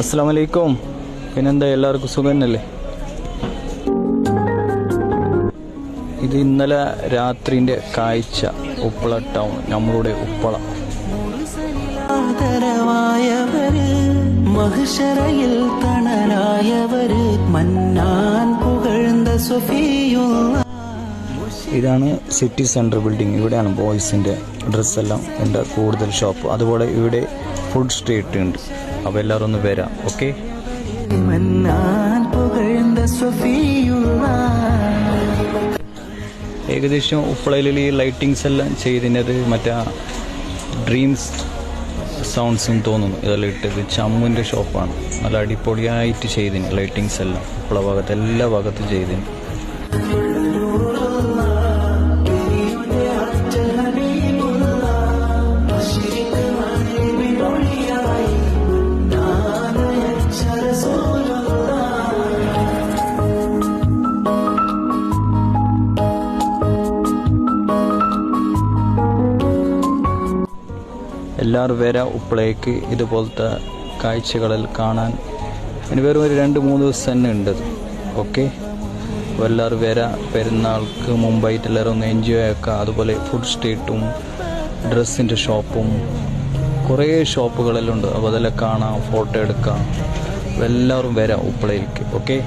അസ്സലാമു അലൈക്കും. പിന്നെന്താ, എല്ലാവർക്കും സുഖം തന്നെയല്ലേ? ഇത് ഇന്നലെ രാത്രിൻ്റെ കാഴ്ച. ഉപ്പള ടൗൺ, നമ്മളുടെ ഉപ്പള. മഹ്ശറയിൽ തണലായവര് മന്നാൻ പുകഴ്ന്ന സഫിയുള്ള. ഇതാണ് സിറ്റി സെൻറ്റർ ബിൽഡിംഗ്. ഇവിടെയാണ് ബോയ്സിൻ്റെ ഡ്രസ്സെല്ലാം ഉണ്ട്, കൂടുതൽ ഷോപ്പ്. അതുപോലെ ഇവിടെ ഫുഡ് സ്ട്രീറ്റ് ഉണ്ട്. അപ്പോൾ എല്ലാവരും ഒന്ന് വരാം. ഓക്കെ, ഏകദേശം ഉപ്പളയിൽ ഈ ലൈറ്റിങ്സ് എല്ലാം ചെയ്തിരുന്നത് മറ്റേ ഡ്രീംസ് സൗണ്ട്സ് തോന്നുന്നു. ഇതെല്ലാം ഇട്ടത് ചമ്മുൻ്റെ ഷോപ്പാണ്. നല്ല അടിപൊളിയായിട്ട് ചെയ്തിന് ലൈറ്റിങ്സ് എല്ലാം. ഉപ്പള ഭാഗത്ത് എല്ലാ ഭാഗത്തും ചെയ്തിന്. എല്ലാവരും വരാം ഉപ്പളേക്ക്. ഇതുപോലത്തെ കാഴ്ചകളിൽ കാണാൻ ഇനി വെറും ഒരു 2-3 ദിവസം തന്നെ ഉണ്ട്. ഓക്കെ, എല്ലാവരും വരാം. പെരുന്നാൾക്ക് മുമ്പായിട്ട് എല്ലാവരും ഒന്ന് എൻജോയ് ആക്കുക. അതുപോലെ ഫുഡ് സ്ട്രീറ്റും ഡ്രസ്സിൻ്റെ ഷോപ്പും കുറേ ഷോപ്പുകളെല്ലാം ഉണ്ട്. അപ്പോൾ അതെല്ലാം കാണാം, ഫോട്ടോ എടുക്കാം. എല്ലാവരും വരാം ഉപ്പളയിലേക്ക്. ഓക്കെ.